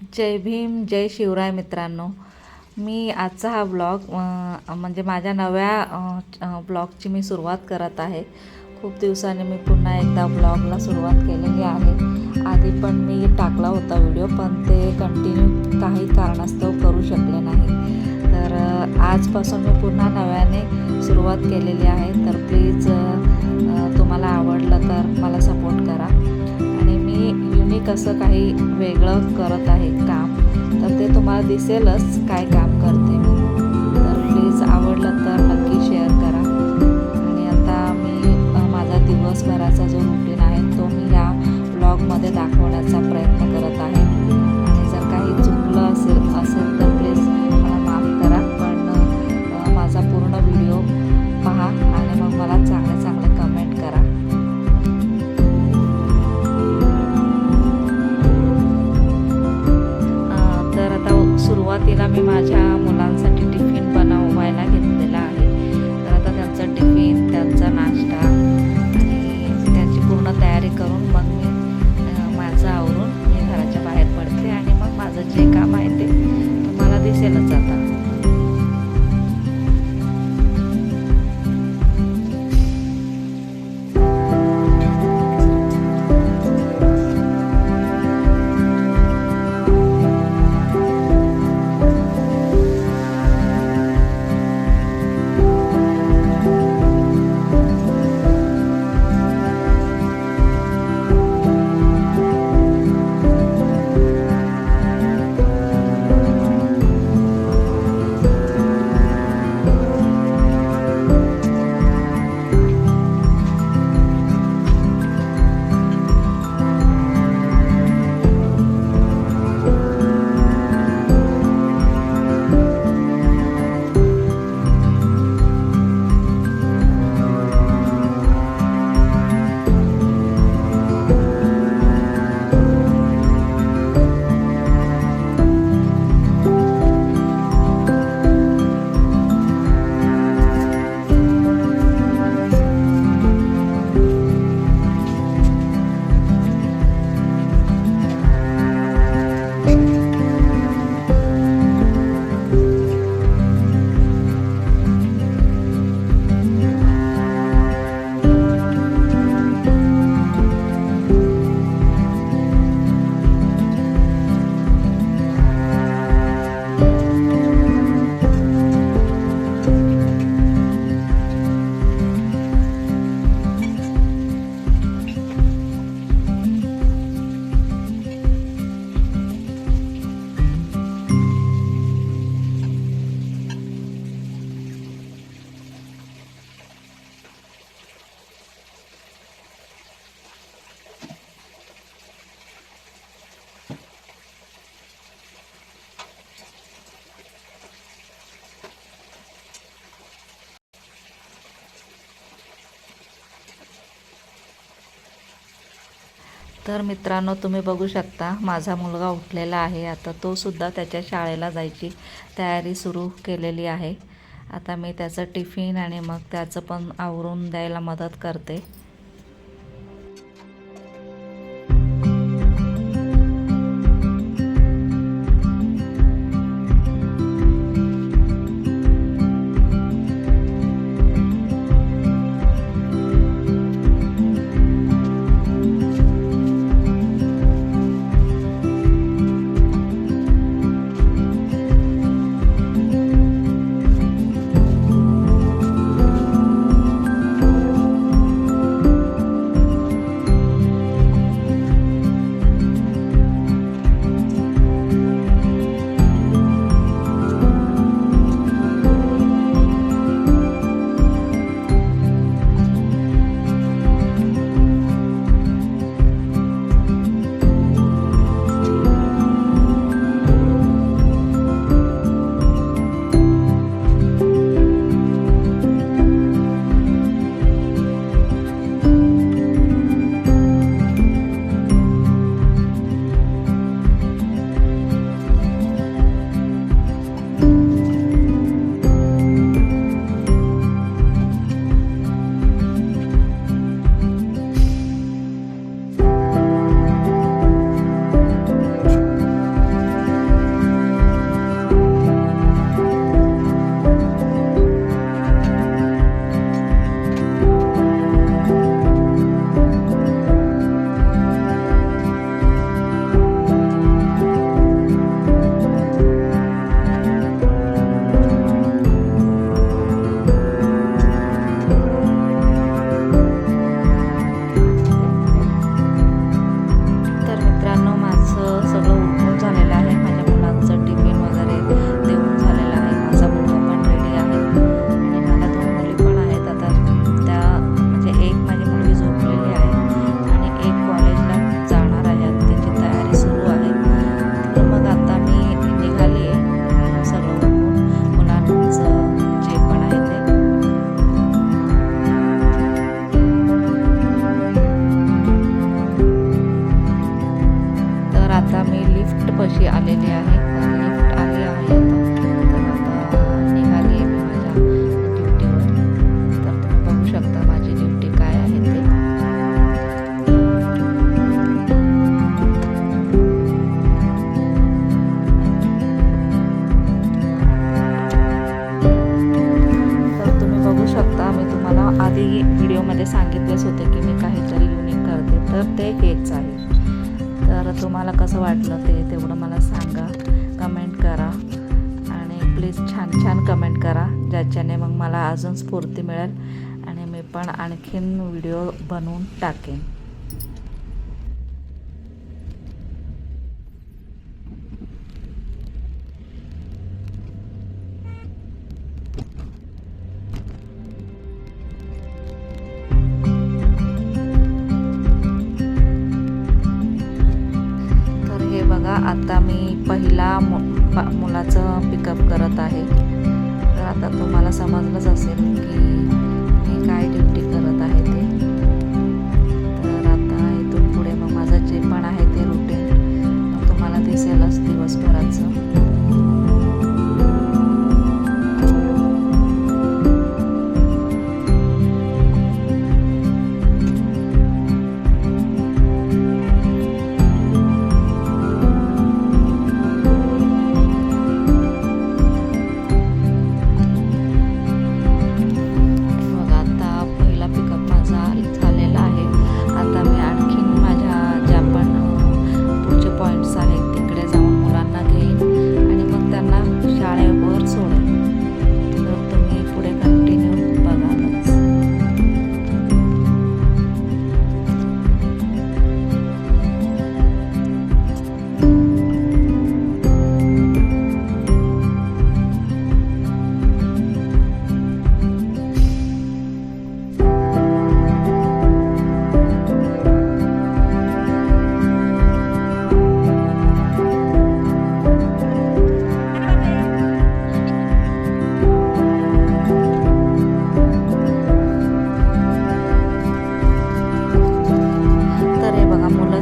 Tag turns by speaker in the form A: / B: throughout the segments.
A: जय भीम, जय शिवराय मित्रांनो. मी आजचा हा ब्लॉग म्हणजे माझ्या नव्या ब्लॉगची मी सुरुवात करत आहे. खूप दिवसांनी मी पुन्हा एकदा ब्लॉगला सुरुवात केलेली आहे. आधी पण मी टाकला होता व्हिडिओ, पण ते कंटिन्यू काही कारणास्तव करू शकले नाही. तर आजपासून मी पुन्हा नव्याने सुरुवात केलेली आहे. तर प्लीज तुम्हाला आवडलं तर मला सपोर्ट करा. आणि मी युनिक असं काही वेगळं करत आहे काम, तर ते तुम्हाला दिसेलच काय काम करते मी. तर प्लीज आवडलं तर नक्की शेअर करा. आणि आता मी माझा दिवसभराचा जो रुटीन आहे तो मी या ब्लॉगमध्ये दाखवण्याचा प्रयत्न करत आहे. आणि जर काही चुकलं असेल तर प्लीज मला माफ करा. पण माझा पूर्ण व्हिडिओ पहा आणि मग मला चांगले चांगले कमेंट करा. तर आता सुरुवातीला मी माझ्या मुलांसाठी टिफिन बनवायला घेतलेला आहे. तर आता त्यांचा टिफिन, त्यांचा नाश्ता आणि त्यांची पूर्ण तयारी करून मग मी माझं आवरून मी घराच्या बाहेर पडते. आणि मग माझं जे काम आहे ते तुम्हाला दिसेलच आता. तर मित्रांनो, तुम्ही बघू शकता माझा मुलगा उठलेला आहे. आता तो सुद्धा त्याच्या शाळेला जायची तयारी सुरू केलेली आहे. आता मी त्याचं टिफिन आणि मग त्याचं पण आवरून द्यायला मदत करते. ड्युटीपाशी आलेली आहे. लिफ्ट आली आहे आता. तर आता निघाली आहे मी माझ्या ड्युटीवर. तर तुम्ही बघू शकता माझी ड्युटी काय आहे ते. तर तुम्ही बघू शकता, मी तुम्हाला आधी व्हिडिओमध्ये सांगितलेच होते की मी काहीतरी युनिक करते, तर ते हेच आहे. तर तुम्हाला कसं वाटलं ते तेवढं मला सांगा, कमेंट करा आणि प्लीज छान छान कमेंट करा, ज्याच्याने मग मला अजून स्फूर्ती मिळेल आणि मी पण आणखीन व्हिडिओ बनवून टाकेन. बघा, आता मी पहिला मुलाचं पिकअप करत आहे. तर आता तुम्हाला समजलंच असेल की मी काय ड्युटी करत आहे ते. तर आता इथून पुढे मग माझं जे पण आहे ते रुटीन तुम्हाला दिसेलच दिवसभराचं.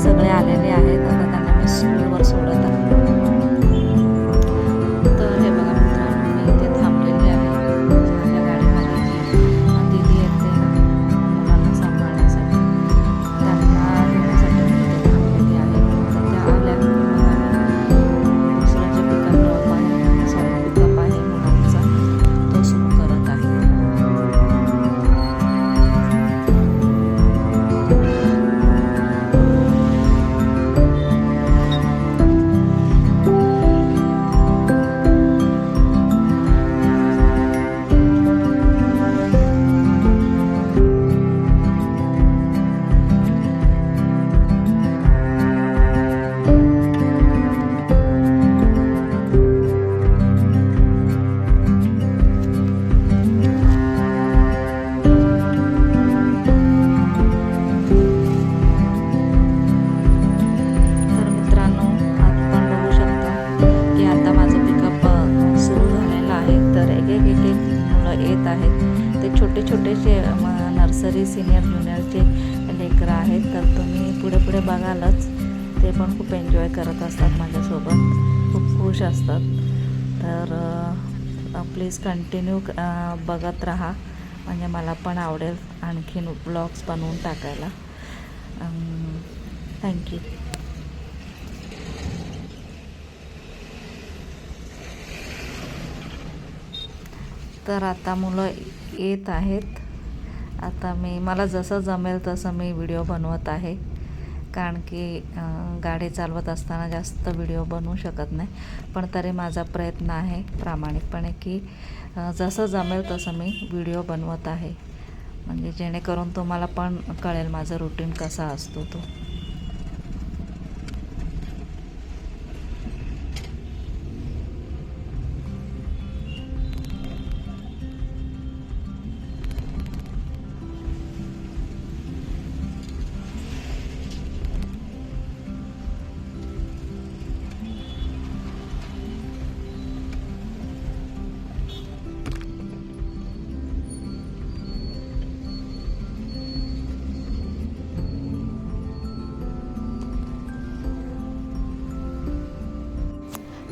A: सगळे आलेले आहेत. आता त्यांना मी स्कूलवर सोडत आहे. तर हे बघा मित्रांनो, मी इथे थांबलेली आहे माझ्या गाडीमध्ये. जी दीदी येते मुलांना सांभाळण्यासाठी, त्यांना घेण्यासाठी मी इथे थांबलेली आहे. तर त्या आल्या की मला दुसरं जे पिकअप आहे मुलांचा तो सुरू करत आहे. ते छोटे छोटेसे नर्सरी सिनियर ज्युनियरचे लेकरं आहेत. तर तुम्ही पुढे पुढे बघालच, ते पण खूप एन्जॉय करत असतात माझ्यासोबत, खूप खुश असतात. तर प्लीज कंटिन्यू बघत राहा, म्हणजे मला पण आवडेल आणखीन ब्लॉग्स बनवून टाकायला. थँक्यू. तर आता मुलं येत आहेत. आता मला जसं जमेल तसं मी व्हिडिओ बनवत आहे, कारण की गाडी चालवत असताना जास्त व्हिडिओ बनवू शकत नाही. पण तरी माझा प्रयत्न आहे प्रामाणिकपणे की जसं जमेल तसं मी व्हिडिओ बनवत आहे, म्हणजे जेणेकरून तुम्हाला पण कळेल माझं रुटीन कसा असतो तो.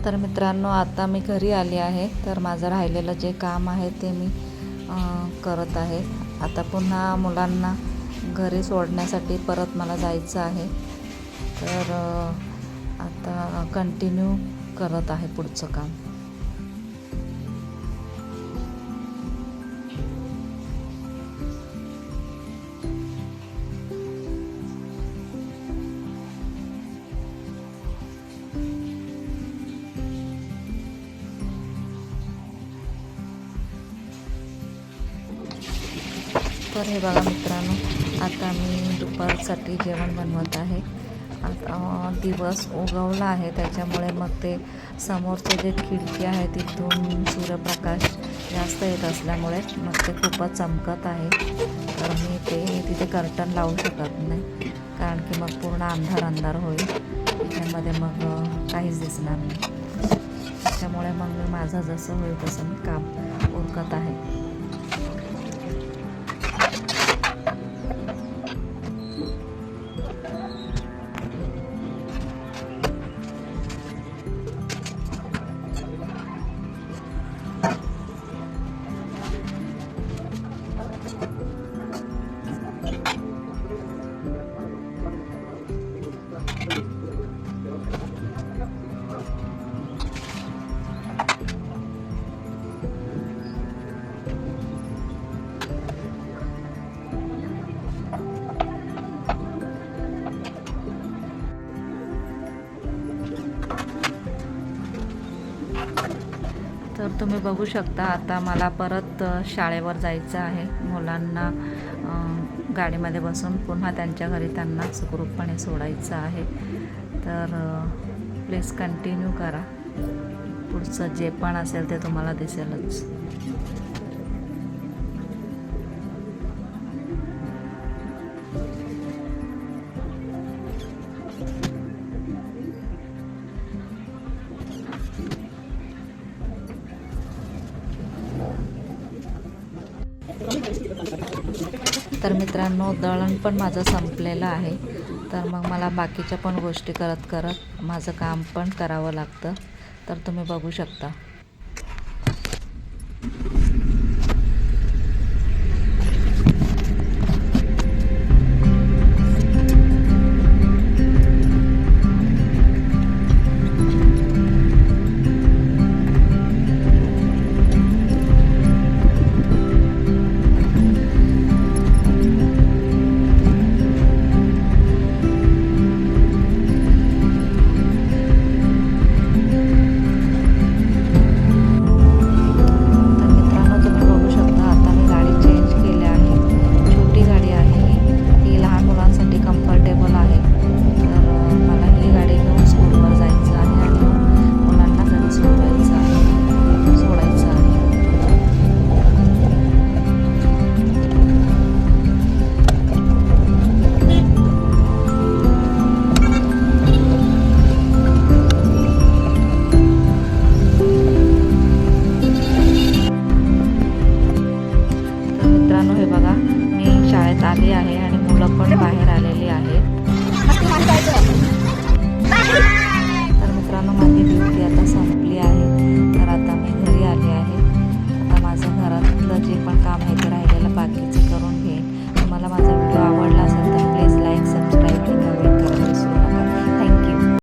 A: तर मित्रांनो, आता मी घरी आली आहे. तर माझं राहिलेलं जे काम आहे ते मी करत आहे. आता पुन्हा मुलांना घरी सोडण्यासाठी परत मला जायचं आहे. तर आता कंटिन्यू करत आहे पुढचं काम. तर हे बघा मित्रांनो, आता मी दुपारसाठी जेवण बनवत आहे. आता दिवस उगवला आहे, त्याच्यामुळे मग ते समोरचे जे खिडकी आहे तिथून सूर्यप्रकाश जास्त येत असल्यामुळे मग ते खूपच चमकत आहे. तर मी ते तिथे कर्टन लावू शकत नाही, कारण की मग पूर्ण अंधार होईल, त्यामध्ये मग काहीच दिसणार नाही. त्याच्यामुळे मग मी माझं जसं होईल तसं मी काम उरकत आहे. तर तुम्ही बघू शकता, आता मला परत शाळेवर जायचं आहे. मुलांना गाडीमध्ये बसून पुन्हा त्यांच्या घरी त्यांना सुखरूपपणे सोडायचं आहे. तर प्लीज कंटिन्यू करा. पुढचं जे पण असेल ते तुम्हाला दिसेलच. तर मित्रांनो, दळण पण माझं संपलेलं आहे. तर मग मला बाकीच्या पण गोष्टी करत माझं काम पण करावं लागतं. तर तुम्ही बघू शकता.